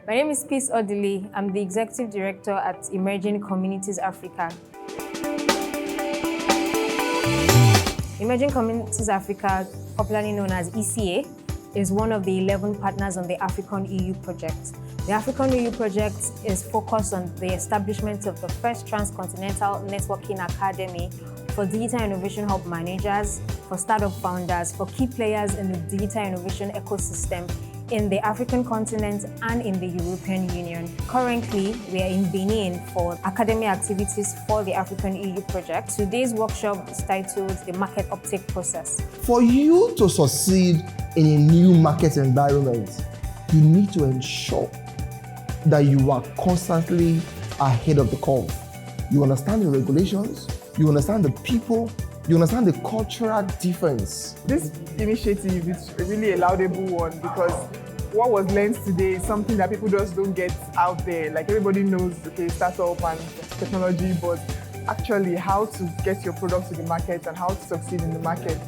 My name is Peace Odili. I'm the Executive Director at Emerging Communities Africa. Emerging Communities Africa, popularly known as ECA, is one of the 11 partners on the AfriConEU project. The AfriConEU project is focused on the establishment of the first trans-continental networking academy for digital innovation hub managers, for startup founders, for key players in the digital innovation ecosystem in the African continent and in the European Union. Currently, we are in Benin for academy activities for the AfriConEU project. Today's workshop is titled the Market Uptake Process. For you to succeed in a new market environment, you need to ensure that you are constantly ahead of the curve. You understand the regulations, you understand the people, you understand the cultural difference. This initiative is really a laudable one because what was learned today is something that people just don't get out there. Like everybody knows, okay, startup and technology, but actually how to get your product to the market and how to succeed in the market.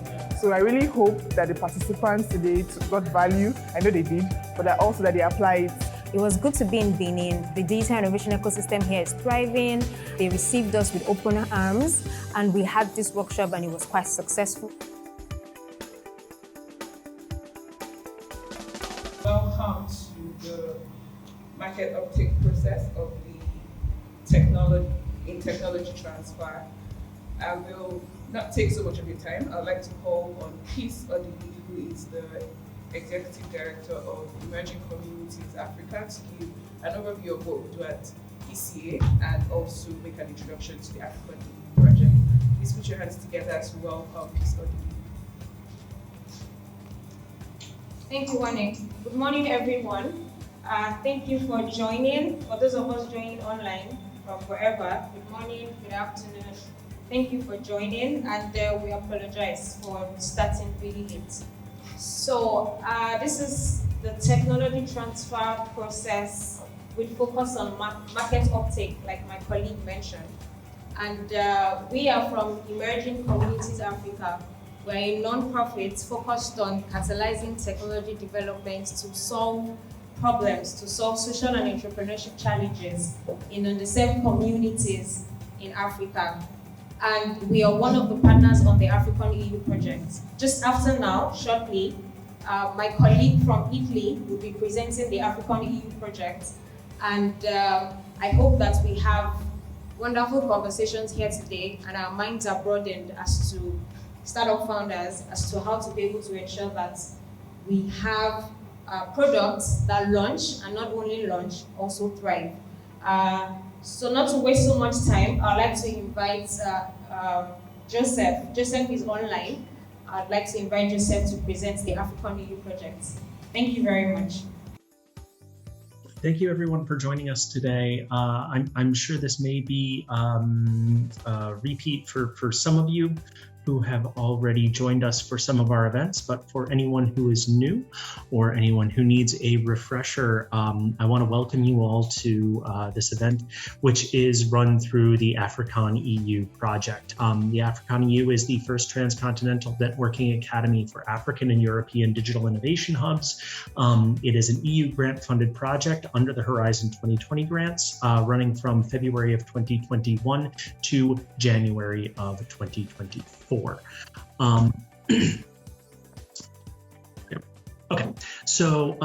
So I really hope that the participants today got value. I know they did, but also that they apply it. It was good to be in Benin. The digital innovation ecosystem here is thriving. They received us with open arms, and we had this workshop and it was quite successful. Welcome to the market uptake process of the technology transfer. I will not take so much of your time. I'd like to call on Peace Odili, who is the Executive Director of Emerging Communities Africa, to give an overview of what we do at ECA and also make an introduction to the AfriConEU project. Please put your hands together to welcome Peace Odili. Thank you, Wane. Good morning, everyone. Thank you for joining. For those of us joining online from wherever, good morning, good afternoon. Thank you for joining, and we apologize for starting really late. So this is the technology transfer process with focus on market uptake, like my colleague mentioned. And we are from Emerging Communities Africa. We're a non-profit focused on catalyzing technology development to solve problems, to solve social and entrepreneurship challenges in underserved communities in Africa. And we are one of the partners on the AfriConEU project. Just after now, shortly, my colleague from Italy will be presenting the AfriConEU project. And I hope that we have wonderful conversations here today and our minds are broadened as to startup founders, as to how to be able to ensure that we have products that launch and not only launch, also thrive. So not to waste so much time, I'd like to invite Joseph. Joseph is online. I'd like to invite Joseph to present the AfriConEU project. Thank you very much. Thank you, everyone, for joining us today. I'm sure this may be a repeat for some of you who have already joined us for some of our events, but for anyone who is new or anyone who needs a refresher, I want to welcome you all to this event, which is run through the AfriConEU project. The AfriConEU is the first trans-continental networking academy for African and European digital innovation hubs. It is an EU grant-funded project under the Horizon 2020 grants, running from February of 2021 to January of 2024. Okay, so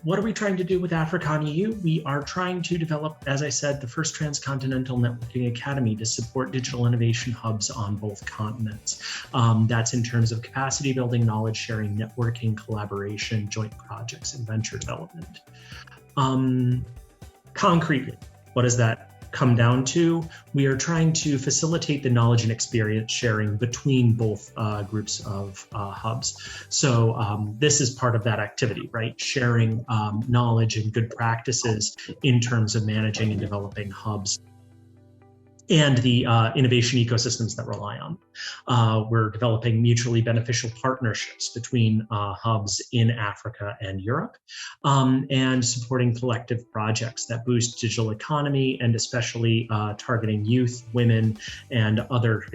what are we trying to do with AfriConEU? We are trying to develop, as I said, the first trans-continental networking academy to support digital innovation hubs on both continents. That's in terms of capacity building, knowledge sharing, networking, collaboration, joint projects, and venture development. Concretely, what does that come down to? We are trying to facilitate the knowledge and experience sharing between both groups of hubs. So this is part of that activity, right? Sharing knowledge and good practices in terms of managing and developing hubs and the innovation ecosystems that rely on. We're developing mutually beneficial partnerships between hubs in Africa and Europe, and supporting collective projects that boost digital economy and especially targeting youth, women, and other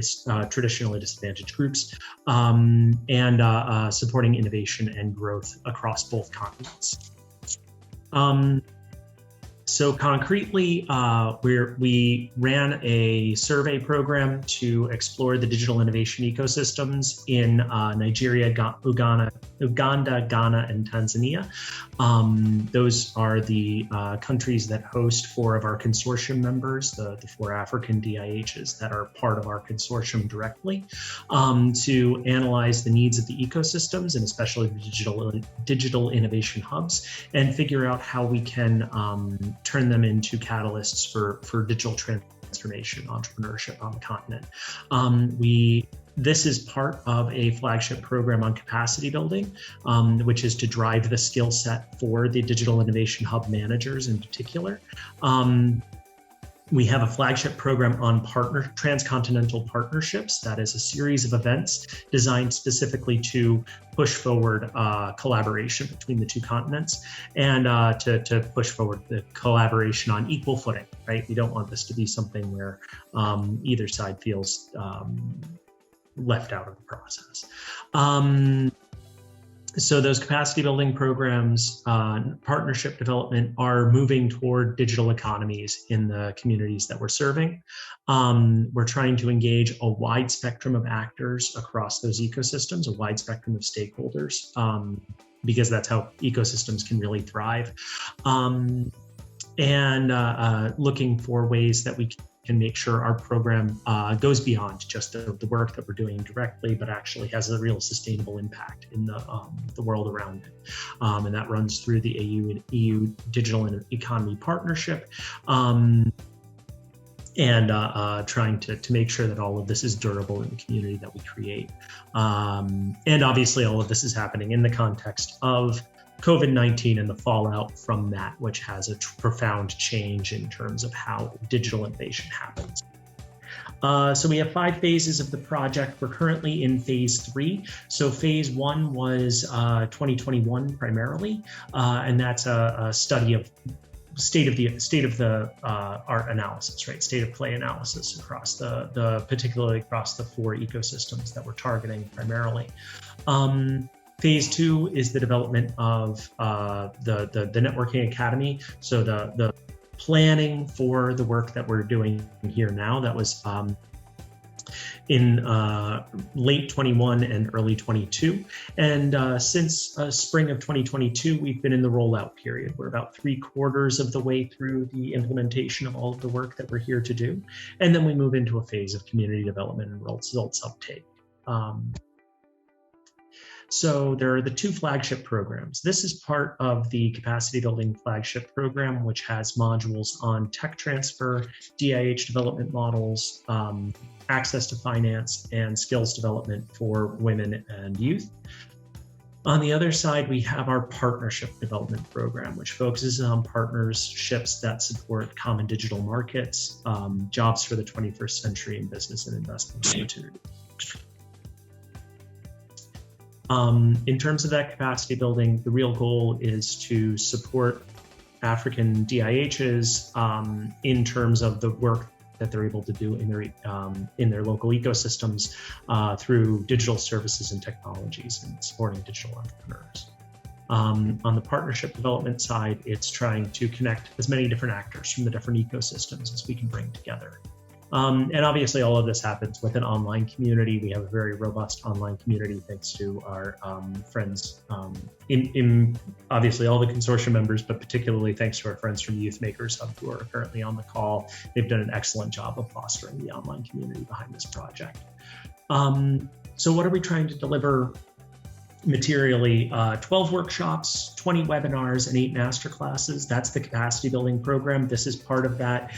traditionally disadvantaged groups, and supporting innovation and growth across both continents. So concretely, we ran a survey program to explore the digital innovation ecosystems in Nigeria, Uganda, Ghana, and Tanzania. Those are the countries that host 4 of our consortium members, the 4 African DIHs that are part of our consortium directly, to analyze the needs of the ecosystems and especially the digital innovation hubs, and figure out how we can turn them into catalysts for digital transformation, entrepreneurship on the continent. This is part of a flagship program on capacity building, which is to drive the skill set for the digital innovation hub managers in particular. We have a flagship program on trans-continental partnerships. That is a series of events designed specifically to push forward collaboration between the 2 continents and to push forward the collaboration on equal footing, right? We don't want this to be something where either side feels left out of the process. So those capacity building programs, partnership development are moving toward digital economies in the communities that we're serving. We're trying to engage a wide spectrum of actors across those ecosystems, a wide spectrum of stakeholders, because that's how ecosystems can really thrive. Looking for ways that we can make sure our program goes beyond just the work that we're doing directly, but actually has a real sustainable impact in the world around it. And that runs through the EU Digital Economy Partnership, and trying to make sure that all of this is durable in the community that we create. And obviously all of this is happening in the context of COVID-19 and the fallout from that, which has a profound change in terms of how digital innovation happens. So we have 5 phases of the project. We're currently in phase 3. So phase 1 was 2021 primarily, and that's a study of state of the art analysis, right? State of play analysis across particularly across the 4 ecosystems that we're targeting primarily. Phase 2 is the development of the Networking Academy. So the planning for the work that we're doing here now, that was in late 21 and early 22. And since spring of 2022, we've been in the rollout period. We're about 3/4 of the way through the implementation of all of the work that we're here to do. And then we move into a phase of community development and results uptake. So there are the 2 flagship programs. This is part of the capacity building flagship program, which has modules on tech transfer, DIH development models, access to finance, and skills development for women and youth. On the other side, we have our partnership development program, which focuses on partnerships that support common digital markets, jobs for the 21st century, and business and investment opportunities. In terms of that capacity building, the real goal is to support African DIHs in terms of the work that they're able to do in their local ecosystems through digital services and technologies and supporting digital entrepreneurs. On the partnership development side, it's trying to connect as many different actors from the different ecosystems as we can bring together. And obviously all of this happens with an online community. We have a very robust online community thanks to our friends in obviously all the consortium members, but particularly thanks to our friends from Youth Makers Hub who are currently on the call. They've done an excellent job of fostering the online community behind this project. So what are we trying to deliver materially? 12 workshops, 20 webinars, and 8 masterclasses. That's the capacity building program. This is part of that.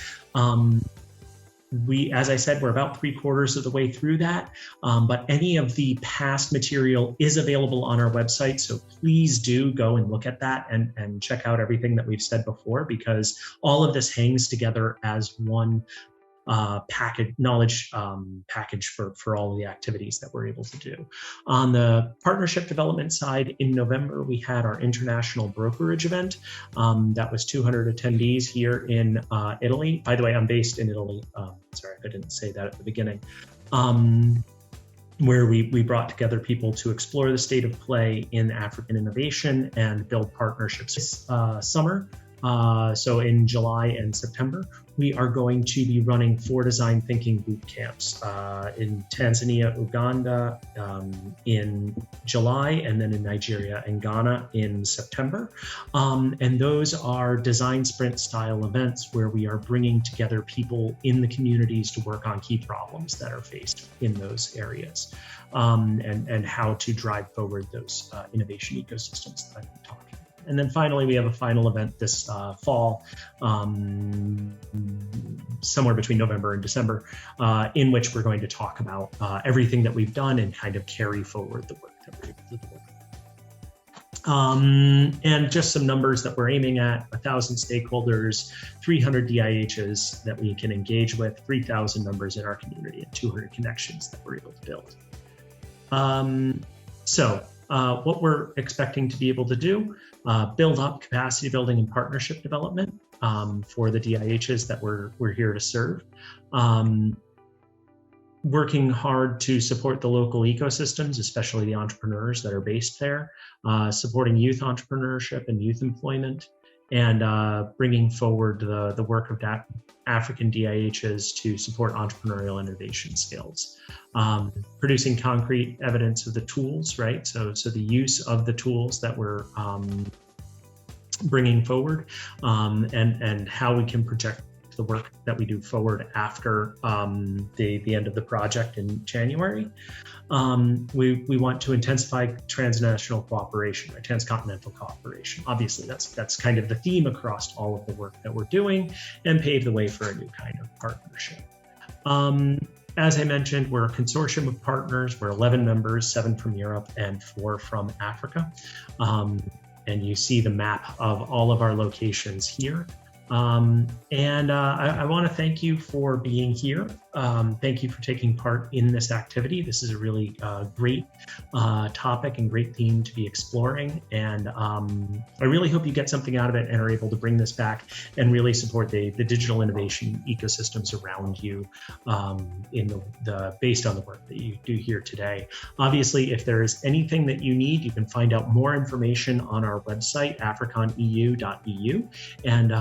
As I said, we're about 3/4 of the way through that, but any of the past material is available on our website. So please do go and look at that and check out everything that we've said before, because all of this hangs together as one knowledge package for all of the activities that we're able to do. On the partnership development side, in November, we had our international brokerage event. That was 200 attendees here in Italy. By the way, I'm based in Italy. Sorry if I didn't say that at the beginning. where we brought together people to explore the state of play in African innovation and build partnerships. This summer, so in July and September, we are going to be running 4 design thinking boot camps in Tanzania, Uganda in July, and then in Nigeria and Ghana in September. And those are design sprint style events where we are bringing together people in the communities to work on key problems that are faced in those areas, and how to drive forward those innovation ecosystems that I've been talking about. And then finally, we have a final event this fall, somewhere between November and December, in which we're going to talk about everything that we've done and kind of carry forward the work that we're able to do. And just some numbers that we're aiming at: 1,000 stakeholders, 300 DIHs that we can engage with, 3,000 members in our community, and 200 connections that we're able to build. What we're expecting to be able to do, build up capacity building and partnership development for the DIHs that we're here to serve. Working hard to support the local ecosystems, especially the entrepreneurs that are based there, supporting youth entrepreneurship and youth employment, and bringing forward the work of African DIHs to support entrepreneurial innovation skills. Producing concrete evidence of the tools, right? So the use of the tools that we're bringing forward, and how we can project the work that we do forward after the end of the project in January. We want to intensify transnational cooperation, or trans-continental cooperation. Obviously, that's kind of the theme across all of the work that we're doing, and pave the way for a new kind of partnership. As I mentioned, we're a consortium of partners. We're 11 members, 7 from Europe and 4 from Africa. And you see the map of all of our locations here. I want to thank you for being here. Thank you for taking part in this activity. This is a really great topic and great theme to be exploring. And I really hope you get something out of it and are able to bring this back and really support the digital innovation ecosystems around you based on the work that you do here today. Obviously, if there is anything that you need, you can find out more information on our website, AfriConEU.eu. And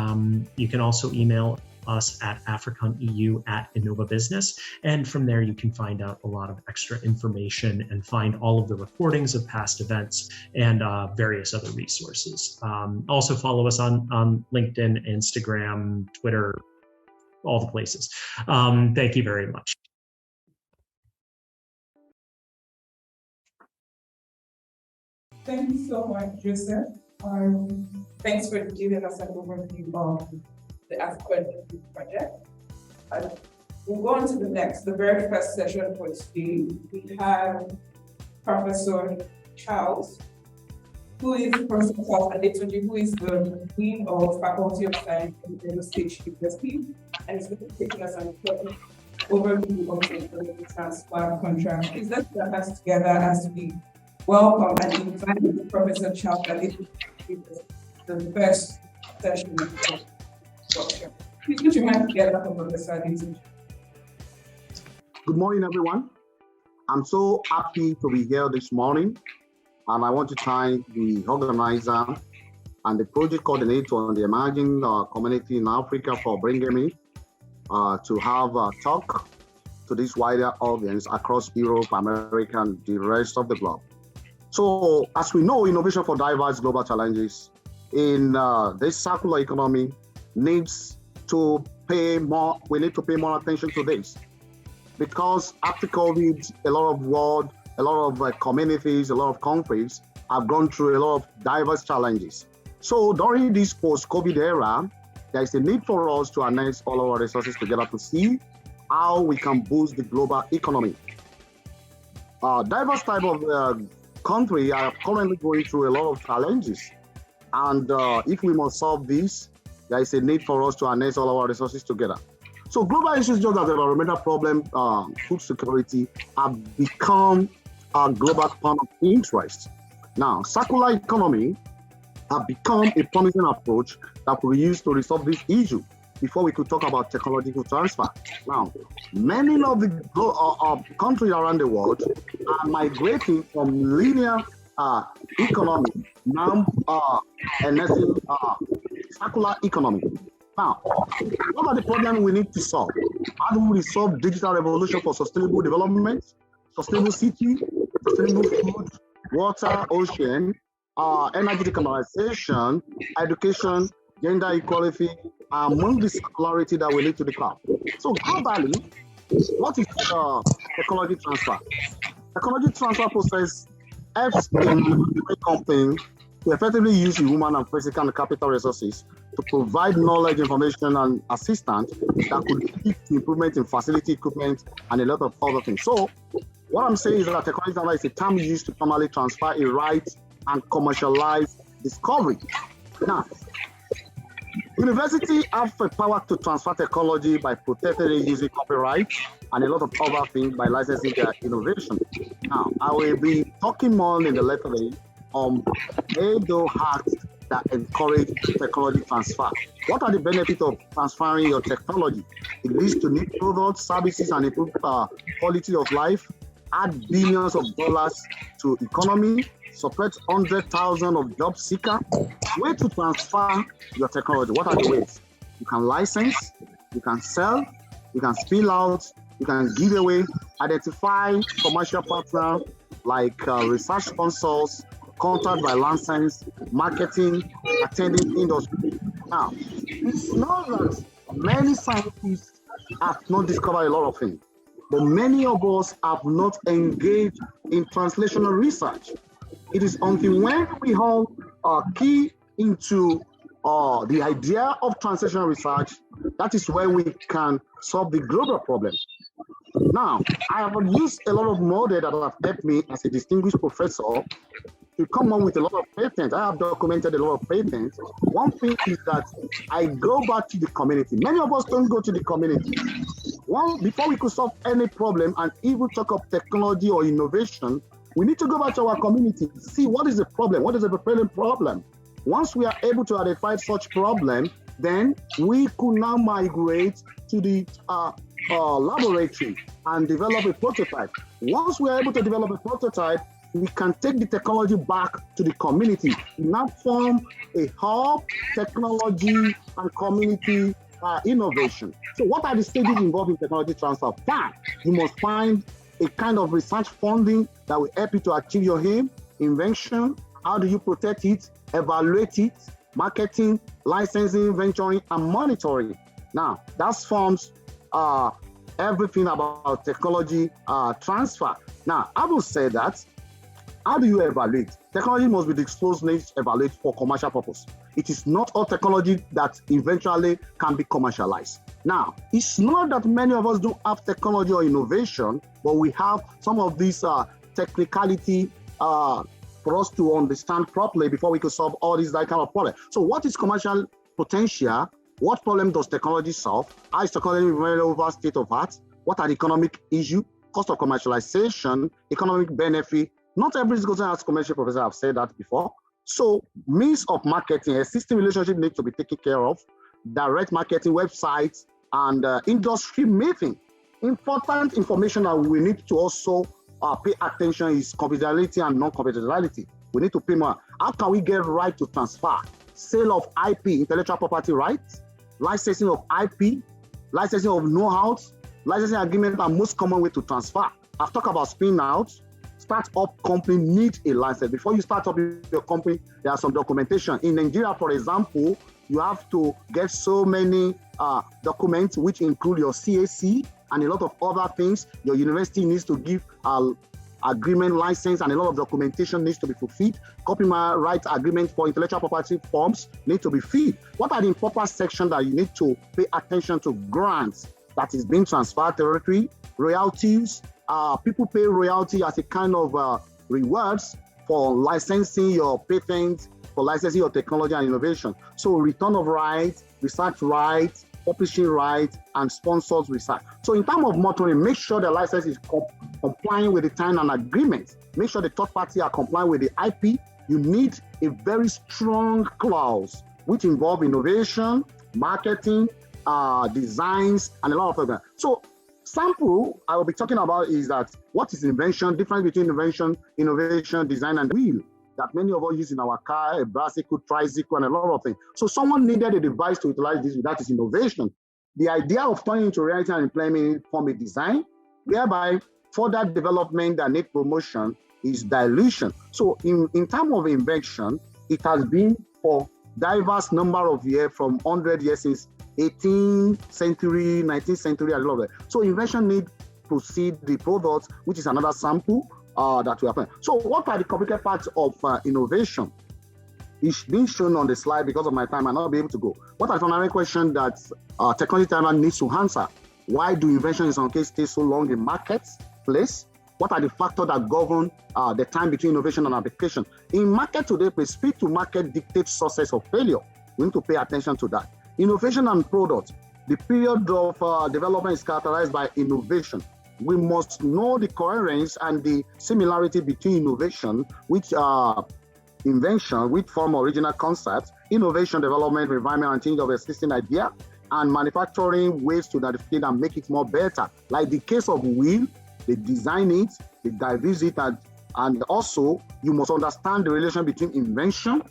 you can also email us at AfriConEU@InnovaBusiness. And from there, you can find out a lot of extra information and find all of the recordings of past events and various other resources. Also follow us on LinkedIn, Instagram, Twitter, all the places. Thank you very much. Thank you so much, Joseph. Thanks for giving us an overview of the AfriConEU project. We'll go on to the very first session for today. We have Professor Charles, who is Professor Charles Adetunji, who is the Dean of Faculty of Science at the State University, and is going to take us an important overview of the transfer contract. Please let's put our hands together as we welcome and invite Professor Charles Adetunji to the first session of the workshop. Please put your hands together for Professor Adetunji. Good morning, everyone. I'm so happy to be here this morning, and I want to thank the organizer and the project coordinator on the emerging community in Africa for bringing me to have a talk to this wider audience across Europe, America, and the rest of the globe. So, as we know, innovation for diverse global challenges in this circular economy needs to pay more. We need to pay more attention to this, because after COVID, a lot of communities, a lot of countries have gone through a lot of diverse challenges. So during this post-COVID era, there is a need for us to harness all our resources together to see how we can boost the global economy. Diverse type of country are currently going through a lot of challenges. And if we must solve this, there is a need for us to harness all our resources together. So global issues such as the environmental problem, food security have become a global point of interest. Now, circular economy have become a promising approach that we use to resolve this issue. before we could talk about technological transfer. Now, many of the countries around the world are migrating from linear economy now enacting circular economy. Now, what are the problems we need to solve? How do we solve digital revolution for sustainable development, sustainable city, sustainable food, water, ocean, energy decarbonization, education, gender equality, among the circularity that we need to become? So globally, what is technology transfer? Technology transfer process helps a manufacturing company to effectively use the human and physical and capital resources to provide knowledge, information, and assistance that could lead to improvement in facility equipment and a lot of other things. So what I'm saying is that technology transfer is a term used to formally transfer a right and commercialize discovery. Now, universities have the power to transfer technology by protecting it using copyright and a lot of other things by licensing their innovation. Now, I will be talking more in the lecture on those acts that encourage technology transfer. What are the benefits of transferring your technology? It leads to new products, services, and improved quality of life, add billions of dollars to economy, support 100,000 of job seekers. Way to transfer your technology. What are the ways? You can license, you can sell, you can spill out, you can give away, identify commercial partners like research sponsors, contact by license, marketing, attending industry. Now, it's not that many scientists have not discovered a lot of things, but many of us have not engaged in translational research. It is until when we all key into the idea of translational research, that is where we can solve the global problem. Now, I have used a lot of models that have helped me as a distinguished professor to come up with a lot of patents. I have documented a lot of patents. One thing is that I go back to the community. Many of us don't go to the community. Before we could solve any problem and even talk of technology or innovation, we need to go back to our community, see what is the problem, what is the prevailing problem. Once we are able to identify such problem, then we could now migrate to the laboratory and develop a prototype. Once we are able to develop a prototype, we can take the technology back to the community, now form a hub, technology, and community innovation. So what are the stages involved in technology transfer? First, you must find a kind of research funding that will help you to achieve your aim, invention, how do you protect it, evaluate it, marketing, licensing, venturing, and monitoring. Now, that forms everything about technology transfer. Now, I will say that, how do you evaluate? Technology must be disclosed, needs to evaluate for commercial purpose. It is not all technology that eventually can be commercialized. Now, it's not that many of us don't have technology or innovation, but we have some of these technicality for us to understand properly before we could solve all these kind of problems. So what is commercial potential? What problem does technology solve? How is technology very over state of art? What are the economic issues? Cost of commercialization, economic benefit. Not every discussion as commercial professor have said that before. So means of marketing, a system relationship needs to be taken care of, direct marketing websites, and industry meeting. Important information that we need to also pay attention is confidentiality and non-confidentiality. We need to pay more. How can we get right to transfer? Sale of IP, intellectual property rights, licensing of IP, licensing of know-how, licensing agreement are most common way to transfer. I've talked about spin out. Start-up company needs a license. Before you start up your company, there are some documentation. In Nigeria, for example, you have to get so many documents, which include your CAC and a lot of other things. Your university needs to give agreement license, and a lot of documentation needs to be fulfilled. Copyright agreement for intellectual property forms need to be filled. What are the important sections that you need to pay attention to? Grants that is being transferred, territory, royalties. People pay royalty as a kind of rewards for licensing your patents, for licensing your technology and innovation. So return of rights, research rights, publishing rights, and sponsors research. So in terms of monitoring, make sure the license is complying with the time and agreement. Make sure the third party are complying with the IP. You need a very strong clause which involve innovation, marketing, designs, and a lot of other. So sample I will be talking about is that what is invention, difference between invention, innovation, design, and wheel that many of us use in our car, a bicycle, tricycle, and a lot of things. So someone needed a device to utilize this, that is innovation. The idea of turning into reality and implementing it from a design, whereby further development that need promotion is dilution. So in terms of invention, it has been for diverse number of years, from 100 years since 18th century, 19th century, I love it. So invention need proceed the products, which is another sample that we have. So what are the complicated parts of innovation? It's being shown on the slide. Because of my time, I'll not be able to go. What are the fundamental question that technology talent needs to answer? Why do invention in some cases stay so long in marketplace? What are the factors that govern the time between innovation and application? In market today, speed to market dictates success or failure. We need to pay attention to that. Innovation and product. The period of development is characterized by innovation. We must know the coherence and the similarity between innovation, which invention, which form original concepts, innovation, development, refinement, and change of existing idea, and manufacturing ways to identify and make it more better. Like the case of wheel, they design it, they diffuse it, and also you must understand the relation between invention,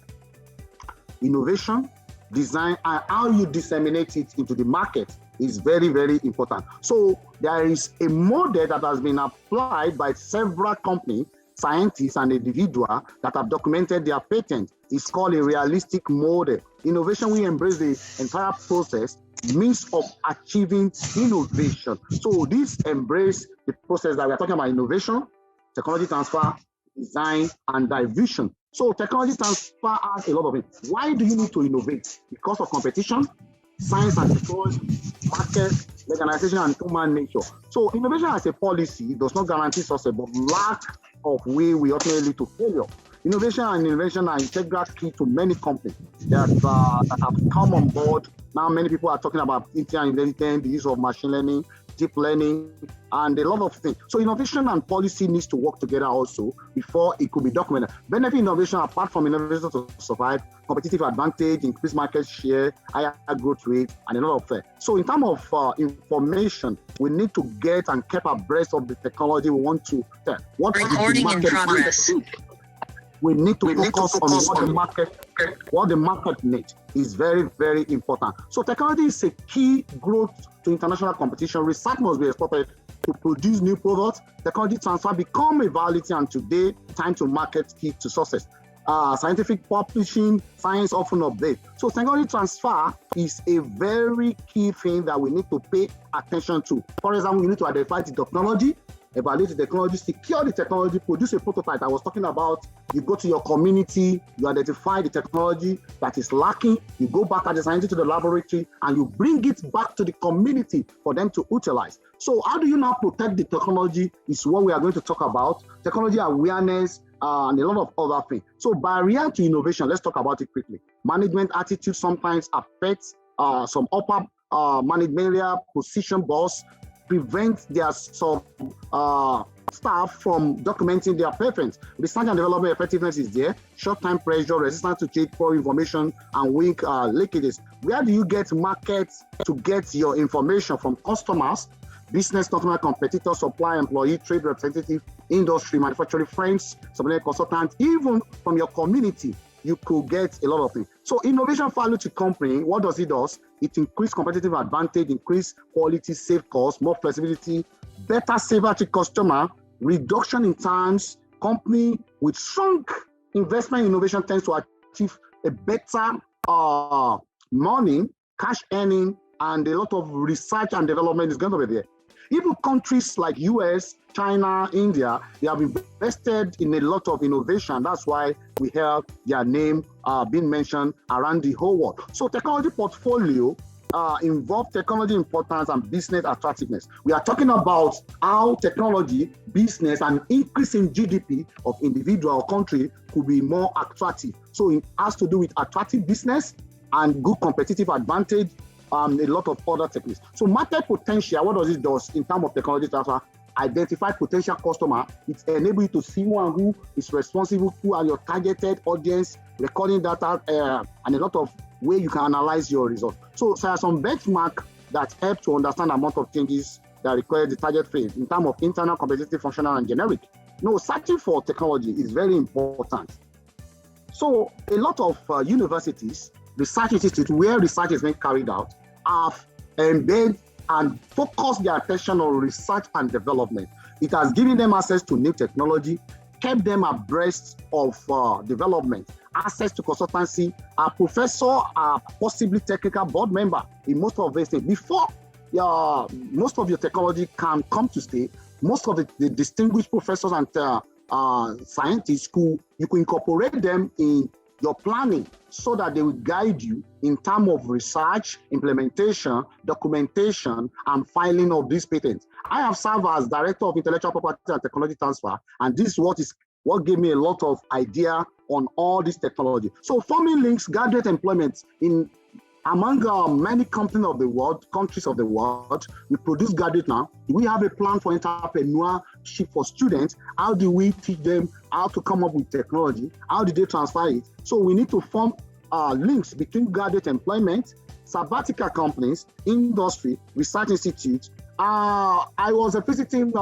innovation, design, and how you disseminate it into the market is very, very important. So there is a model that has been applied by several companies, scientists, and individuals that have documented their patent. It's called a realistic model. Innovation, we embrace the entire process, means of achieving innovation. So this embrace the process that we are talking about: innovation, technology transfer, design, and diffusion. So technology transfer has a lot of it. Why do you need to innovate? Because of competition, science and technology, market, organization, and human nature. So innovation as a policy does not guarantee success, but lack of way will ultimately lead to failure. Innovation and invention are integral key to many companies that have come on board. Now many people are talking about intelligence, the use of machine learning, deep learning, and a lot of things. So innovation and policy needs to work together also before it could be documented. Benefit innovation, apart from innovation to survive, competitive advantage, increased market share, higher growth rate, and a lot of things. So in terms of information, we need to get and keep abreast of the technology we want to tell. What Recording in progress. We need to focus on what the market needs is very, very important. So technology is a key growth to international competition. Research must be exported to produce new products. Technology transfer become a reality, and today, time to market key to success. Scientific publishing, science often update. So technology transfer is a very key thing that we need to pay attention to. For example, you need to identify the technology, evaluate the technology, secure the technology, produce a prototype. I was talking about, you go to your community, you identify the technology that is lacking, you go back as a scientist to the laboratory, and you bring it back to the community for them to utilize. So how do you now protect the technology is what we are going to talk about. Technology awareness, and a lot of other things. So barrier to innovation, let's talk about it quickly. Management attitude sometimes affects some upper managerial position boss, prevent their staff from documenting their preference. Research and development effectiveness is there. Short-time pressure, resistance to change, poor information, and weak leakages. Where do you get markets to get your information from? Customers, business, customer, competitors, supply, employee, trade representative, industry, manufacturing, friends, supplier, consultant, even from your community. You could get a lot of things. So innovation value to company, what does it do? It increase competitive advantage, increase quality, save cost, more flexibility, better saver to customer, reduction in times. Company with strong investment in innovation tends to achieve a better money, cash earning, and a lot of research and development is going to be there. Even countries like US, China, India, they have invested in a lot of innovation. That's why we have their name being mentioned around the whole world. So technology portfolio involve technology importance and business attractiveness. We are talking about how technology, business, and increase in GDP of individual or country could be more attractive. So it has to do with attractive business and good competitive advantage, a lot of other techniques. So market potential, what does it do in terms of technology transfer? Identify potential customer. It enables you to see who is responsible, who are your targeted audience, recording data, and a lot of where you can analyze your results. So there are some benchmarks that help to understand the amount of changes that require the target phase in terms of internal, competitive, functional, and generic. Searching for technology is very important. So a lot of universities, research institutes where research is being carried out, have embedded and focused their attention on research and development. It has given them access to new technology, kept them abreast of development, access to consultancy, a professor, possibly technical board member in most of these things. Before most of your technology can come to stay, most of the distinguished professors and scientists who you can incorporate them in your planning so that they will guide you in terms of research, implementation, documentation, and filing of these patents. I have served as Director of Intellectual Property and Technology Transfer, and this is what gave me a lot of idea on all this technology. So forming links, graduate employment among many countries of the world, we produce graduates now. Do we have a plan for entrepreneurship for students? How do we teach them how to come up with technology? How do they transfer it? So we need to form links between graduate employment, sabbatical companies, industry, research institutes. I was a visiting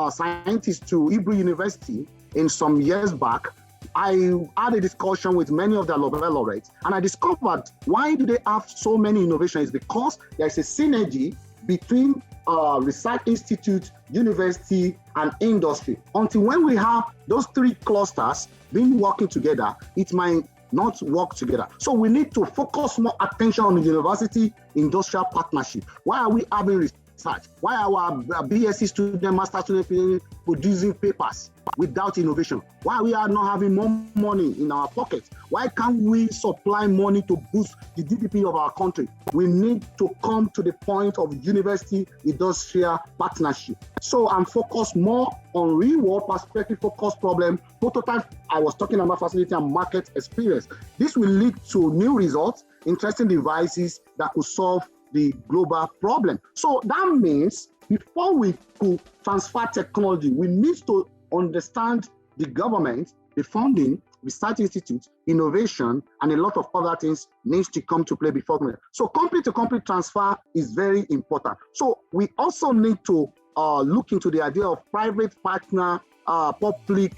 scientist to Hebrew University in some years back. I had a discussion with many of the Nobel laureates, and I discovered why do they have so many innovations? Because there's a synergy between research institute, university, and industry. Until when we have those three clusters being working together, it might not work together. So we need to focus more attention on the university industrial partnership. Why are we having research? Why are our BSc student, master student producing papers without innovation? Why we are not having more money in our pockets? Why can't we supply money to boost the GDP of our country? We need to come to the point of university industrial partnership. So I'm focused more on real world perspective focused problem, prototype. I was talking about facility and market experience. This will lead to new results, interesting devices that could solve the global problem. So that means before we could transfer technology, we need to understand the government, the funding, research institutes, innovation, and a lot of other things needs to come to play before. So company-to-company transfer is very important. So we also need to look into the idea of private partner public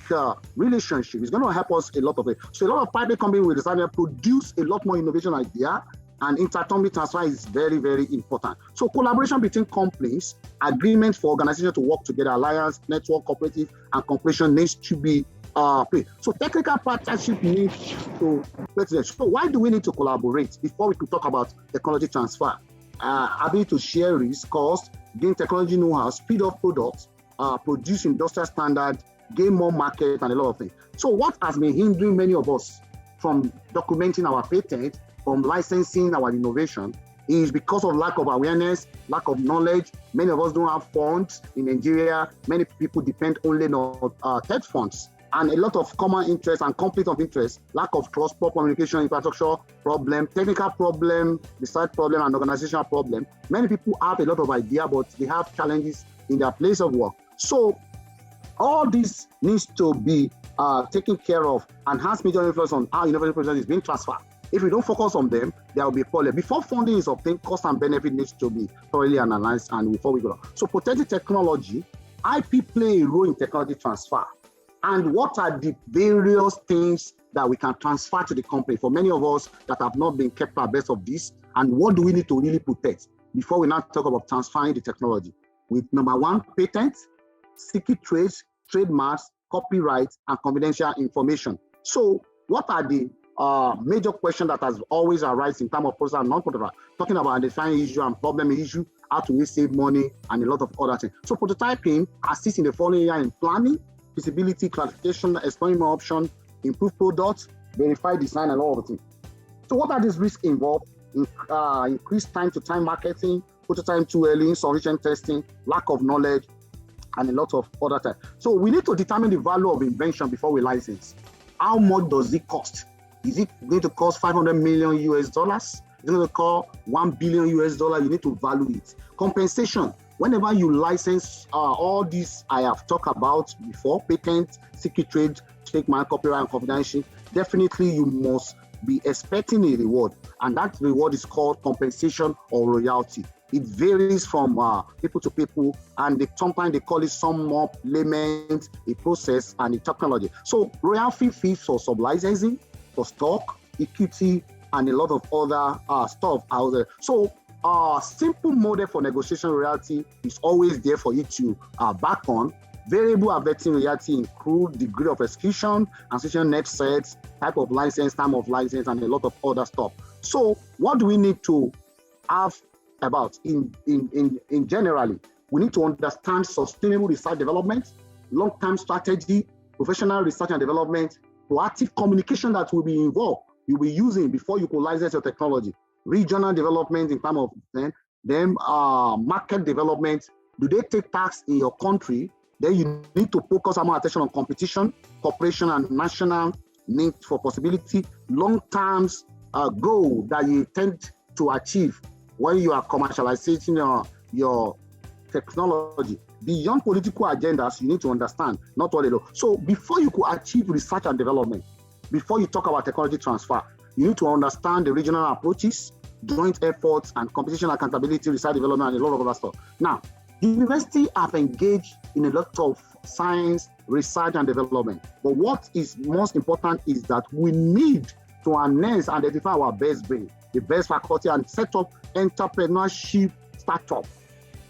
relationship. It's going to help us a lot of it. So a lot of private companies will decide to produce a lot more innovation idea, and inter-company transfer is very, very important. So collaboration between companies, agreement for organizations to work together, alliance, network, cooperative, and cooperation needs to be played. So technical partnership needs to play together. So why do we need to collaborate before we could talk about technology transfer? Ability to share risk, cost, gain technology know-how, speed of products, produce industrial standard, gain more market, and a lot of things. So what has been hindering many of us from documenting our patent, from licensing our innovation, is because of lack of awareness, lack of knowledge. Many of us don't have funds in Nigeria. Many people depend only on TED funds, and a lot of common interest and conflict of interest, lack of trust, poor communication, infrastructure problem, technical problem, research problem, and organizational problem. Many people have a lot of idea, but they have challenges in their place of work. So all this needs to be taken care of and has major influence on how innovation process is being transferred. If we don't focus on them, there will be a problem. Before funding is obtained, cost and benefit needs to be thoroughly analyzed, and before we go on. So protecting technology, IP play a role in technology transfer. And what are the various things that we can transfer to the company for many of us that have not been kept abreast of this? And what do we need to really protect before we now talk about transferring the technology? With number one, patents, secret trades, trademarks, copyright, and confidential information. So what are the major question that has always arisen in terms of process and non-process, talking about identifying issue and problem issue, how to save money, and a lot of other things. So prototyping assists in the following area in planning, feasibility, clarification, exploring more options, improve products, verify design, and all of the things. So what are these risks involved? Increased time-to-time marketing, prototype too early, insufficient testing, lack of knowledge, and a lot of other things. So we need to determine the value of invention before we license. How much does it cost? Is it going to cost $500 million US? Is it going to cost $1 billion US? You need to value it. Compensation. Whenever you license all these I have talked about before, patent, secret trade, trademark, copyright, and confidentiality, definitely you must be expecting a reward, and that reward is called compensation or royalty. It varies from people to people, and sometimes they call it some more payment, a process, and a technology. So royalty fees for sub-licensing, for stock, equity, and a lot of other stuff out there. So simple model for negotiation royalty is always there for you to back on. Variable averting royalty include degree of execution, association net sets, type of license, time of license, and a lot of other stuff. So what do we need to have about in generally? We need to understand sustainable research development, long-term strategy, professional research and development, proactive communication that will be involved, you'll be using before you could license your technology, regional development in terms of then market development. Do they take tax in your country? Then you need to focus more attention on competition, cooperation, and national need for possibility, long-term goal that you intend to achieve when you are commercializing your technology. Beyond political agendas, you need to understand not what they do. So before you could achieve research and development, before you talk about technology transfer, you need to understand the regional approaches, joint efforts, and competition accountability, research development, and a lot of other stuff. Now, the university have engaged in a lot of science, research, and development. But what is most important is that we need to harness and identify our best brain, the best faculty, and set up entrepreneurship startup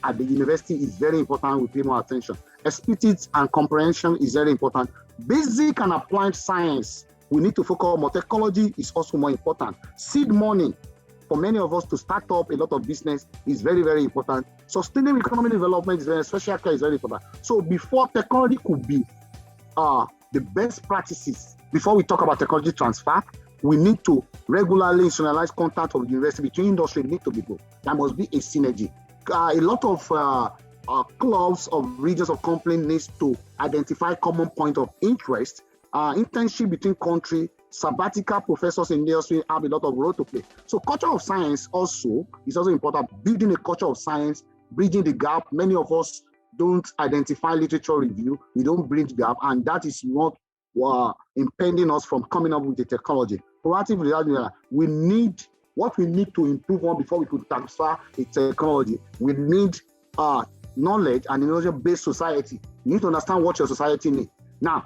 at the university is very important. We pay more attention. Expertise and comprehension is very important. Basic and applied science, we need to focus on more. Technology is also more important. Seed money, for many of us to start up a lot of business is very, very important. Sustainable economic development is very, social care is very important. So before technology could be the best practices, before we talk about technology transfer, we need to regularly institutionalize contact of the university between industry need to be good. There must be a synergy. A lot of clubs of regions of company needs to identify common point of interest, internship between country, sabbatical professors in the industry have a lot of role to play. So culture of science also is also important. Building a culture of science, bridging the gap. Many of us don't identify literature review. We don't bridge the gap, and that is not impeding us from coming up with the technology. Proactive reality, we need to improve on before we could transfer a technology. We need knowledge and innovation-based society. You need to understand what your society needs. Now,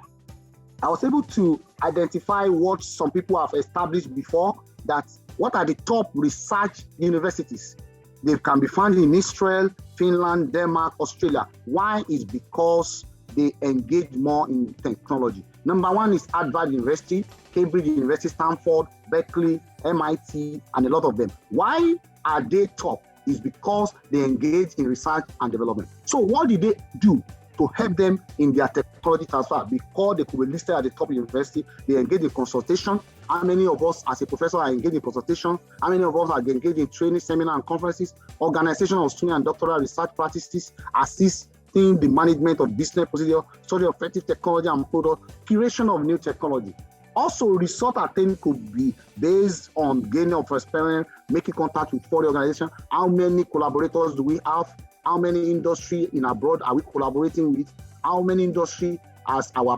I was able to identify what some people have established before, that what are the top research universities. They can be found in Israel, Finland, Denmark, Australia. Why? Is because they engage more in technology. Number one is Harvard University, Cambridge University, Stanford, Berkeley, MIT, and a lot of them. Why are they top? Is because they engage in research and development. So what did they do to help them in their technology transfer? Because they could be listed at the top university, they engage in consultation. How many of us as a professor are engaged in consultation? How many of us are engaged in training, seminar, and conferences? Organization of student and doctoral research practices, assisting the management of business procedure, study of effective technology and product, curation of new technology. Also, research attainment could be based on gaining of experience, making contact with foreign organizations. How many collaborators do we have? How many industry in abroad are we collaborating with? How many industry as our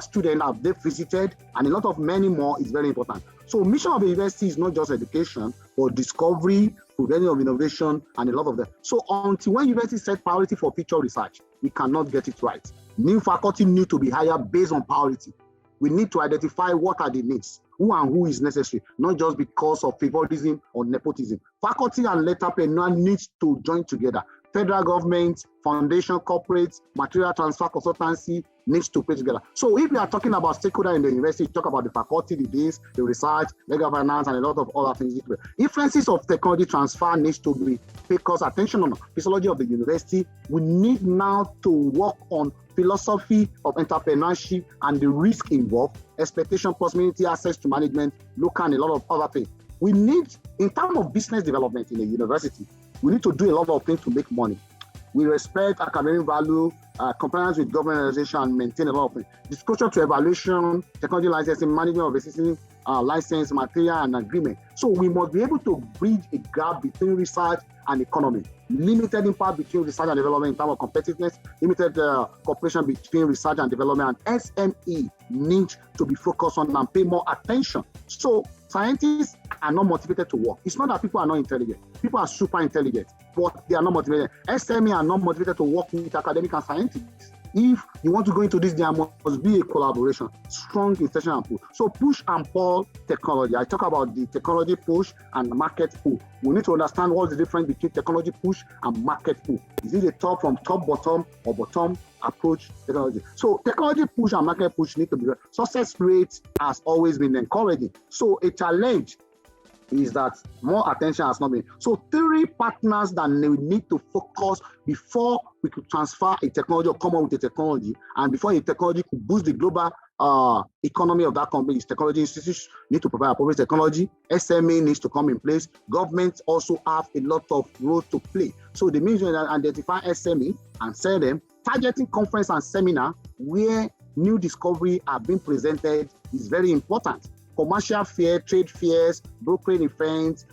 students have they visited? And a lot of many more is very important. So mission of the university is not just education, but discovery, prevention of innovation, and a lot of that. So until when university set priority for future research, we cannot get it right. New faculty need to be hired based on priority. We need to identify what are the needs, who is necessary, not just because of favoritism or nepotism. Faculty and entrepreneurs need to join together. Federal government, foundation, corporates, material transfer consultancy needs to put together. So if we are talking about stakeholder in the university, talk about the faculty, the deans, the research, legal finance, and a lot of other things. Influences of technology transfer needs to be focused attention on physiology of the university. We need now to work on philosophy of entrepreneurship and the risk involved, expectation, possibility, access to management, local, and a lot of other things. We need, in terms of business development in the university, we need to do a lot of things to make money. We respect academic value, compliance with government organization, and maintain a lot of things. Disclosure to evaluation, technology licensing, management of existing license, material, and agreement. So we must be able to bridge a gap between research and economy. Limited impact between research and development in terms of competitiveness, limited cooperation between research and development, and SME need to be focused on and pay more attention. So scientists are not motivated to work. It's not that people are not intelligent. People are super intelligent, but they are not motivated. SME are not motivated to work with academic and scientists. If you want to go into this, there must be a collaboration, strong insertion and pull. So push and pull technology. I talk about the technology push and market pull. We need to understand what's the difference between technology push and market pull. Is it a top from top bottom or bottom approach technology? So technology push and market push need to be. Success rates has always been encouraging. So a challenge is that more attention has not been. So 3 partners that we need to focus before we could transfer a technology or come up with a technology, and before a technology could boost the global economy of that company. Technology institutions need to provide appropriate technology. SME needs to come in place. Governments also have a lot of role to play. So the means to identify SME and sell them, targeting conference and seminar where new discovery are being presented is very important. Commercial fair, trade fairs, brokering events,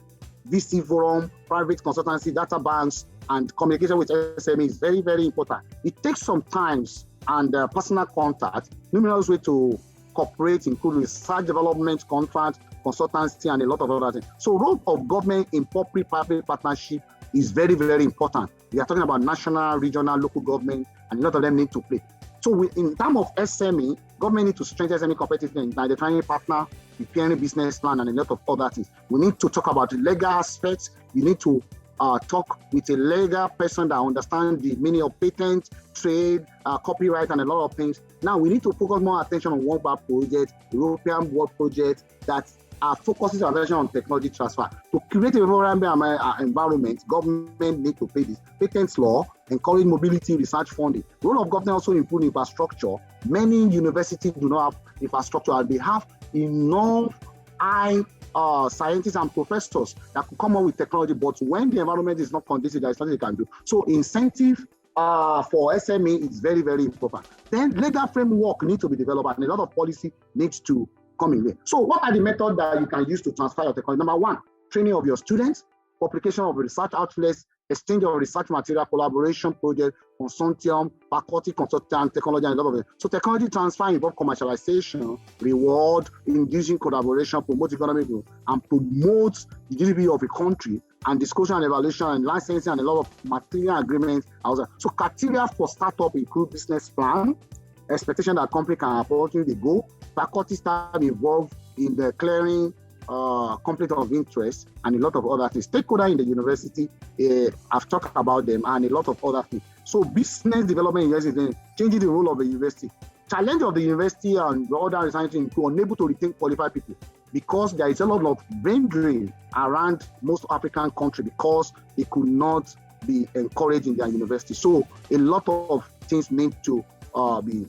VC forum, private consultancy, data banks, and communication with SME is very, very important. It takes some time and personal contact. Numerous ways to cooperate include research development, contract, consultancy, and a lot of other things. So role of government in public-private partnership is very, very important. We are talking about national, regional, local government, and a lot of them need to play. So in terms of SME, government need to strengthen SME competitiveness by defining partner, preparing business plan, and a lot of other things. We need to talk about the legal aspects. We need to talk with a legal person that understands the meaning of patent, trade, copyright, and a lot of things. Now we need to focus more attention on World Bank project, European World project that focuses attention on technology transfer. To create a environment, government need to pay this. Patents law, encourage mobility, research funding. The role of government also improve infrastructure. Many universities do not have infrastructure, and they have enough scientists and professors that could come up with technology, but when the environment is not conducive, there is nothing they can do. So incentive for SME is very, very important. Then legal framework needs to be developed, and a lot of policy needs to come in there. So what are the methods that you can use to transfer your technology? Number 1, training of your students, publication of research outlets, exchange of research material, collaboration project, consortium, faculty consultant, technology, and a lot of it. So technology transfer involves commercialization, reward, inducing collaboration, promote economic growth, and promote the GDP of a country, and disclosure and evaluation and licensing and a lot of material agreements. So criteria for startup include business plan, expectation that company can opportunity go, faculty staff involved in the clearing conflict of interest, and a lot of other things. Stakeholder in the university, I've talked about them, and a lot of other things. So business development university, changing the role of the university. Challenge of the university and the other research to unable to retain qualified people, because there is a lot of brain drain around most African countries because they could not be encouraged in their university. So a lot of things need to be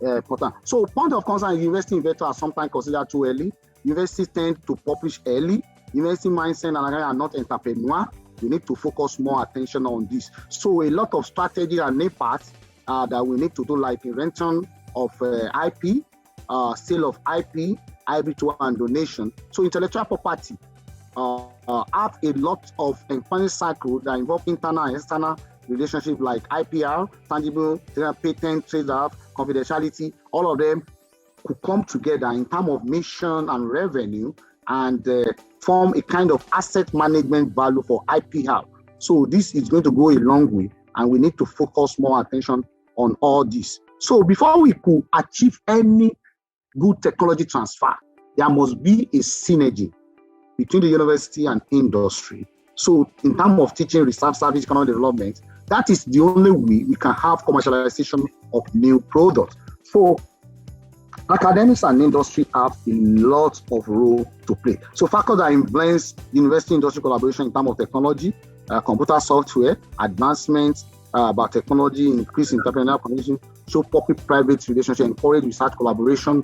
important. So point of concern, university investors are sometimes considered too early. Universities tend to publish early. University mindset and are not entrepreneur. We need to focus more attention on this. So a lot of strategy and parts that we need to do, like invention of IP, sale of IP, IB2 and donation. So intellectual property have a lot of employment cycle that involve internal and external relationship like IPR, tangible, patent, trade draft, confidentiality. All of them could come together in terms of mission and revenue and form a kind of asset management value for IPR. So this is going to go a long way, and we need to focus more attention on all this. So before we could achieve any good technology transfer, there must be a synergy between the university and industry. So in terms of teaching, research, service, economic development, that is the only way we can have commercialization of new products. So academics and industry have a lot of role to play. So factors that influence university industry collaboration in terms of technology, computer software, advancements about technology, increase entrepreneurial community, show public-private relationship, encourage research collaboration,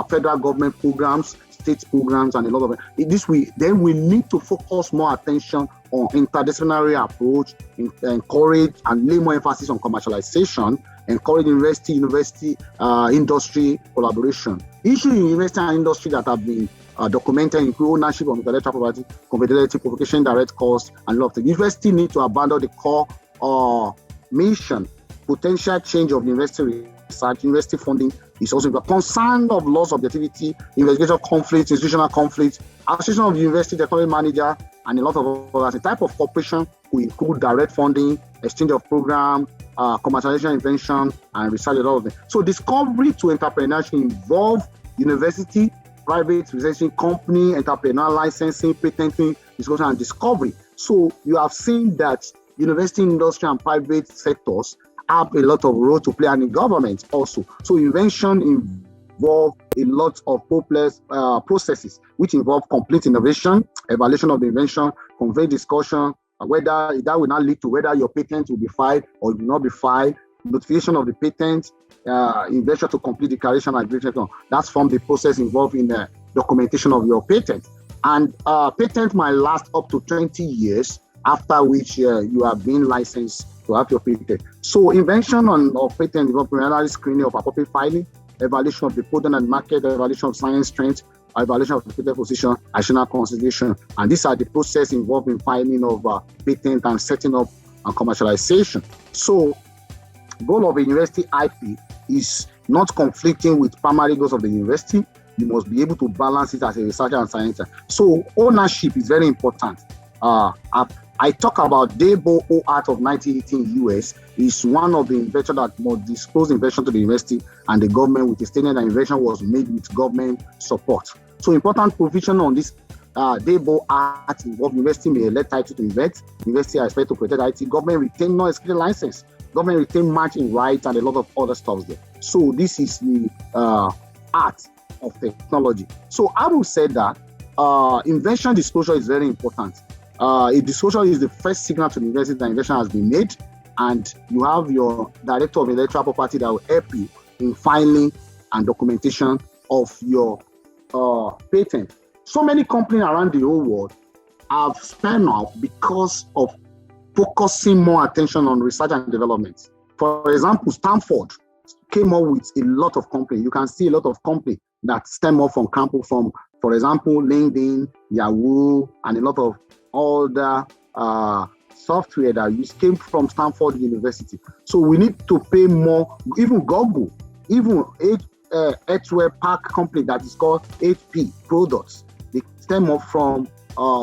federal government programs, state programs, and a lot of it. This way, then we need to focus more attention on interdisciplinary approach, encourage and lay more emphasis on commercialization, encourage university industry collaboration. Issues in university and industry that have been documented include ownership of intellectual property, confidentiality, provocation, direct cost, and a lot of things. University need to abandon the core mission. Potential change of university research, university funding is also a concern of loss of objectivity, investigation conflicts, institutional conflicts, association of university technology manager, and a lot of others. The type of cooperation will include direct funding, exchange of program, commercialization, invention, and research, a lot of them. So discovery to entrepreneurship involve university, private research company, entrepreneurial licensing, patenting, discussion, and discovery. So you have seen that university, industry, and private sectors have a lot of role to play, and in government also. So invention involve a lot of complex processes, which involve complete innovation, evaluation of the invention, convey discussion, whether that will not lead to whether your patent will be filed or will not be filed, notification of the patent, invention to complete declaration and agreement. That's from the process involved in the documentation of your patent. And patent might last up to 20 years, after which you have been licensed to have your patent. So invention of patent involves preliminary screening of appropriate filing, evaluation of the product and market, evaluation of science strength, evaluation of the patent position, additional consideration. And these are the process involved in filing of patent and setting up and commercialization. So goal of a university IP is not conflicting with primary goals of the university. You must be able to balance it as a researcher and scientist. So ownership is very important. I talk about Debo Act of 1918 US is one of the inventors that must disclose invention to the university and the government, with the statement that invention was made with government support. So important provision on this Debo Act involve university may elect title to invent, university are expected to protect IT, government retain non-exclusive license, government retain matching rights, and a lot of other stuff there. So this is the art of technology. So I will say that invention disclosure is very important. A disclosure is the first signal to the university that invention has been made, and you have your director of intellectual property that will help you in filing and documentation of your patent. So many companies around the whole world have spun off because of focusing more attention on research and development. For example, Stanford came up with a lot of companies. You can see a lot of companies that stem off from campus, from, for example, LinkedIn, Yahoo, and a lot of other software that used came from Stanford University. So we need to pay more. Even Google, even Edgeware Park company that is called HP Products, they stem off from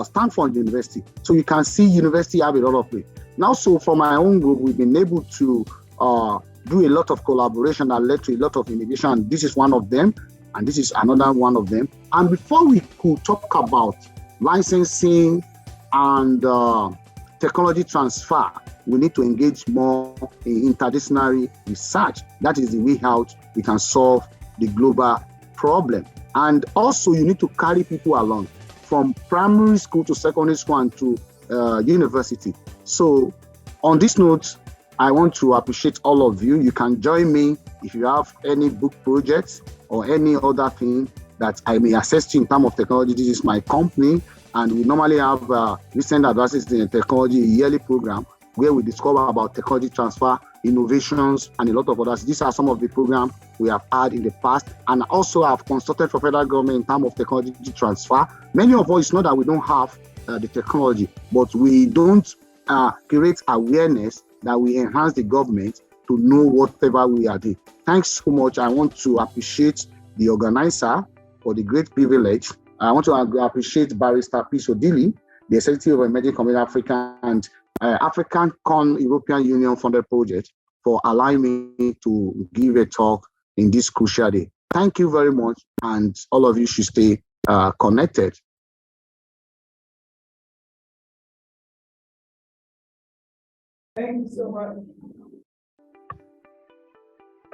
Stanford University. So you can see university have a lot of play. Now, so for my own group, we've been able to do a lot of collaboration that led to a lot of innovation. This is one of them, and this is another one of them. And before we could talk about licensing and technology transfer, we need to engage more in interdisciplinary research. That is the way out we can solve the global problem. And also, you need to carry people along from primary school to secondary school and to university. So on this note, I want to appreciate all of you. You can join me if you have any book projects or any other thing that I may assist you in terms of technology. This is my company, and we normally have recent advances in technology, a yearly program where we discover about technology transfer, innovations, and a lot of others. These are some of the programs we have had in the past, and also have consulted for federal government in terms of technology transfer. Many of us, it's not that we don't have the technology, but we don't create awareness that we enhance the government to know whatever we are doing. Thanks so much. I want to appreciate the organizer for the great privilege. I want to appreciate Barrister Peace Odili, the Executive of Emerging Community Africa and AfriConEU European Union funded project, for allowing me to give a talk in this crucial day. Thank you very much, and all of you should stay connected. Thank you so much.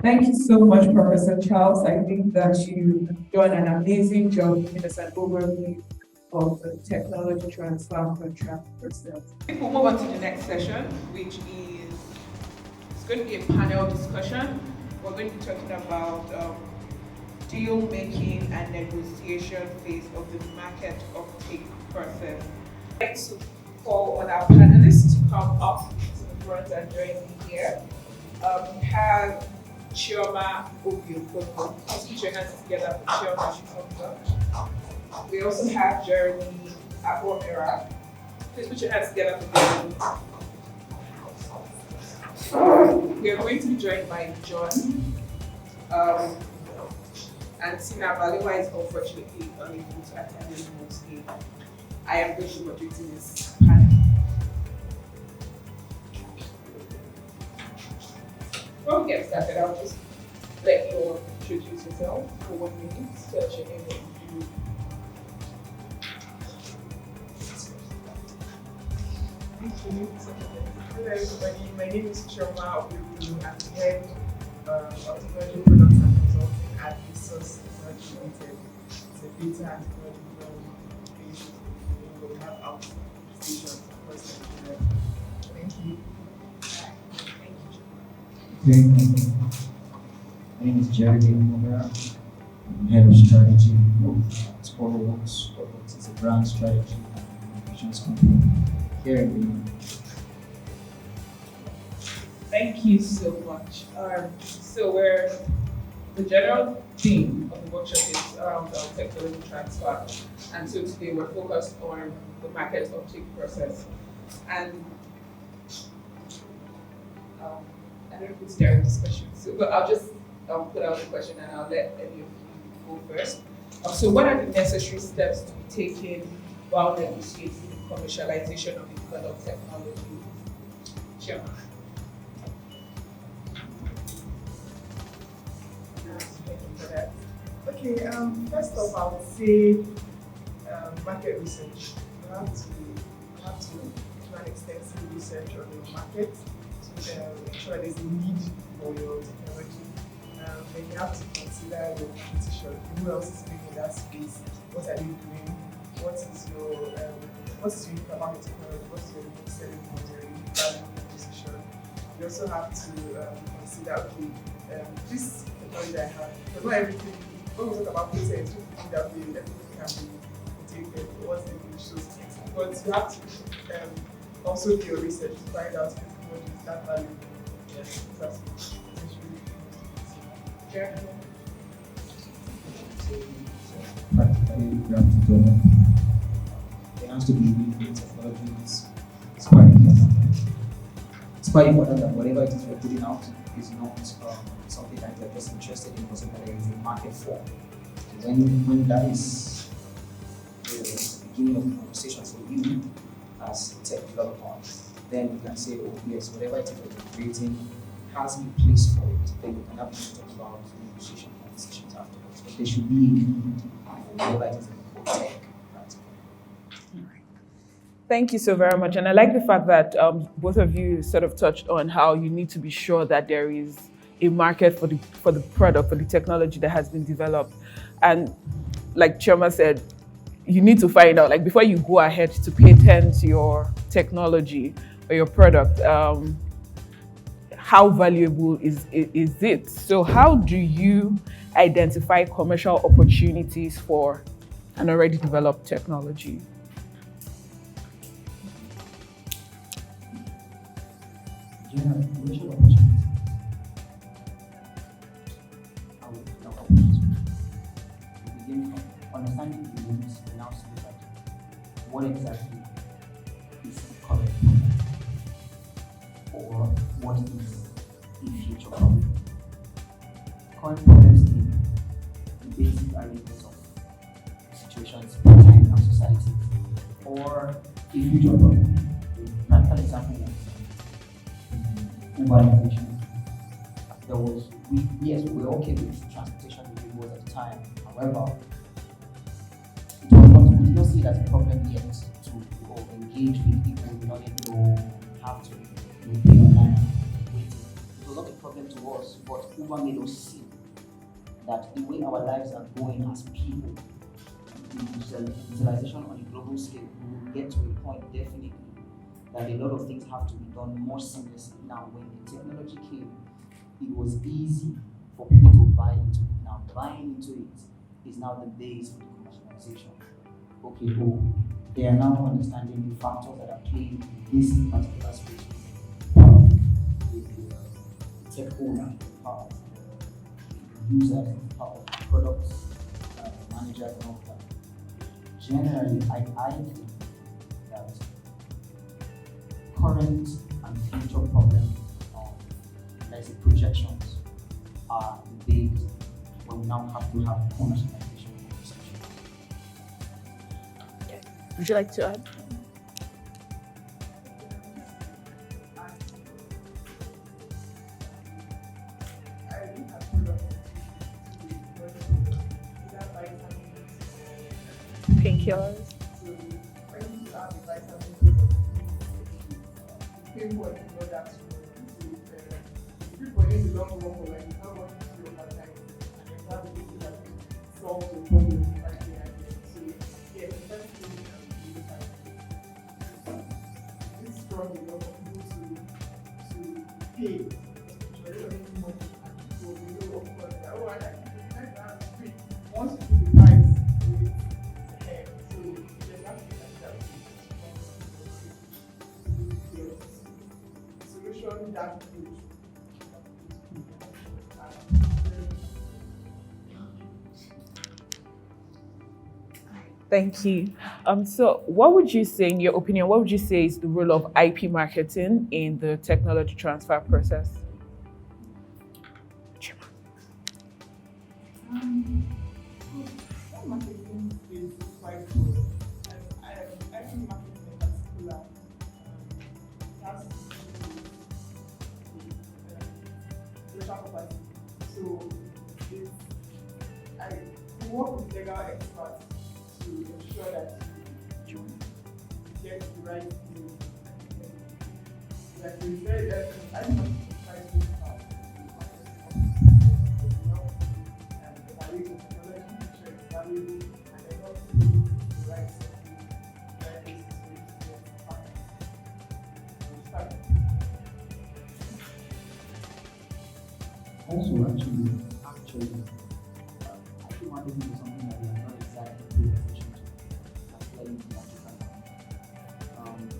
Thank you so much, Professor Charles. I think that you've done an amazing job giving us an overview of the technology transfer contract process. We'll move on to the next session, which is going to be a panel discussion. We're going to be talking about deal making and negotiation phase of the market uptake process. I'd like to call on our panelists to come up to the front and join me here. We have Chioma Obiokoko. Please put your hands together for Chioma. She comes up. We also have Jeremy Abomera. Please put your hands together for Jeremy. We are going to be joined by John. And Tina Balewa is unfortunately unable to attend this mostly. I am going to be moderating this panel. Before we get started, I'll just let you all introduce yourself for 1 minute. Tell us your name and you. Hello everybody, my name is Chioma Obiokolo. I'm the head of technology products and consulting at Resource Technology Limited. It's a data and technology development application. We have out stations across Nigeria. Thank you. My name is Jeremy Abomera. I'm head of strategy at Sportworks. Sportworks is a brand strategy and communications company here in Benin. Thank you so much. So the general theme of the workshop is around technology transfer. And so today we're focused on the market uptake process. And I don't know who's there this question, but I'll just put out the question and I'll let any of you go first. So what are the necessary steps to be taken while negotiating the commercialization of the developed technology? Chairman. Thank you for that. Okay, first off, I would say market research. You have to do an extensive research on your market to ensure there's a need for your technology. Then you have to consider your competition. Who else is doing in that space? What are they doing? What is your unique about the technology? What is your unique selling point, your unique value proposition? You also have to consider, okay, this technology that I have, because not everything, when we talk about patents, we think that everything can be protected. What's the issues? But you have to also do your research to find out what is that value. Yes, that's Practically, you have to go. There has to be really technology. It's quite important. It's quite important that whatever it is we're putting out is not something that you're just interested in, but something that there is a market for. So when that is the beginning of the conversation for you as a tech developer, then you can say, oh yes, whatever it is that you're creating has a place for it. Then you can have to talk about negotiation conversations afterwards. But there should be a need for whatever it is that you're tech. Thank you so very much. And I like the fact that both of you sort of touched on how you need to be sure that there is a market for the product, for the technology that has been developed. And like Chioma said, you need to find out, like before you go ahead to patent your technology or your product, how valuable is it? So how do you identify commercial opportunities for an already developed technology? General commercial opportunities. I will talk about this. We begin from understanding the needs and now see that what exactly is the current problem or what is the future problem. Current problems in the basic areas of situations in time in our society or a future problem. A practical example is urbanization. We were okay with transportation the way it was at the time. However, we did not see it as a problem yet to engage with people. We did not yet know how to be online and waiting. It was not a problem to us, but Uber made us see that the way our lives are going as people, the digitalization on a global scale, we will get to a point definitely that a lot of things have to be done more seamlessly. Now, when the technology came, it was easy for people to buy into it. Now, buying into it is now the base for the commercialization. Okay, they are now understanding the factors that are playing in this particular space with the stakeholder, part of the users, part of the products, managers, and all that. Generally, I think that current and future problems, let's say projections, are the base when we now have to have commercialization conversations. Would you like to add? Painkillers. Thank you. So what would you say, in your opinion, what would you say is the role of IP marketing in the technology transfer process? Marketing is quite good. I think marketing in particular has to do with intellectual property. So I work with legal experts to ensure that you get the right thing. Like you said, I think it's quite good. Also, actually, I think marketing is something that we are not exactly paying attention to, particularly in the African market.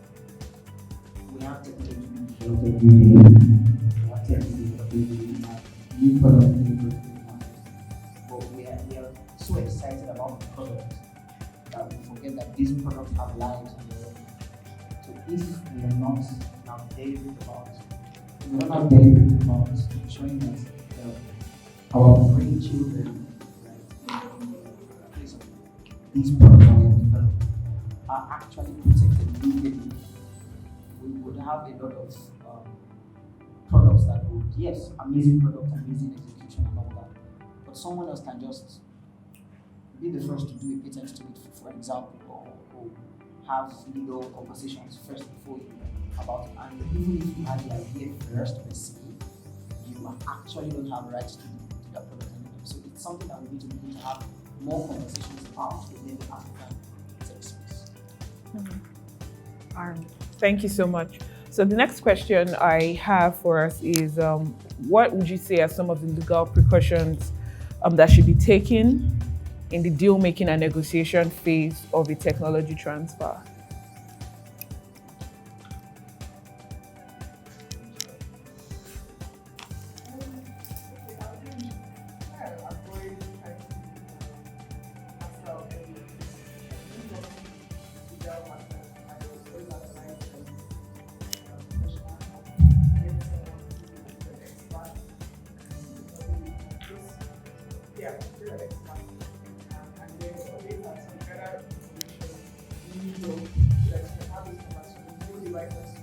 We have technology being developed every day. We have technology developing, we have new products being developed in the market. But we are so excited about the product that we forget that these products have lives and their own. So if we are not now deliberate about, we are not deliberate about ensuring that our brain children, right, these products that we have developed are actually protected legally, we would have a lot of products that would, yes, amazing products, amazing execution and all that, but someone else can just be the first to do a patent to it, for example, or have legal conversations first before you about it. And even if you had the idea first per se, you actually don't have rights to that product anymore. So it's something that we need to have more conversations about within the African tech space. Thank you so much. So the next question I have for us is, what would you say are some of the legal precautions that should be taken in the deal making and negotiation phase of a technology transfer? So that you can have this conversation, know the right person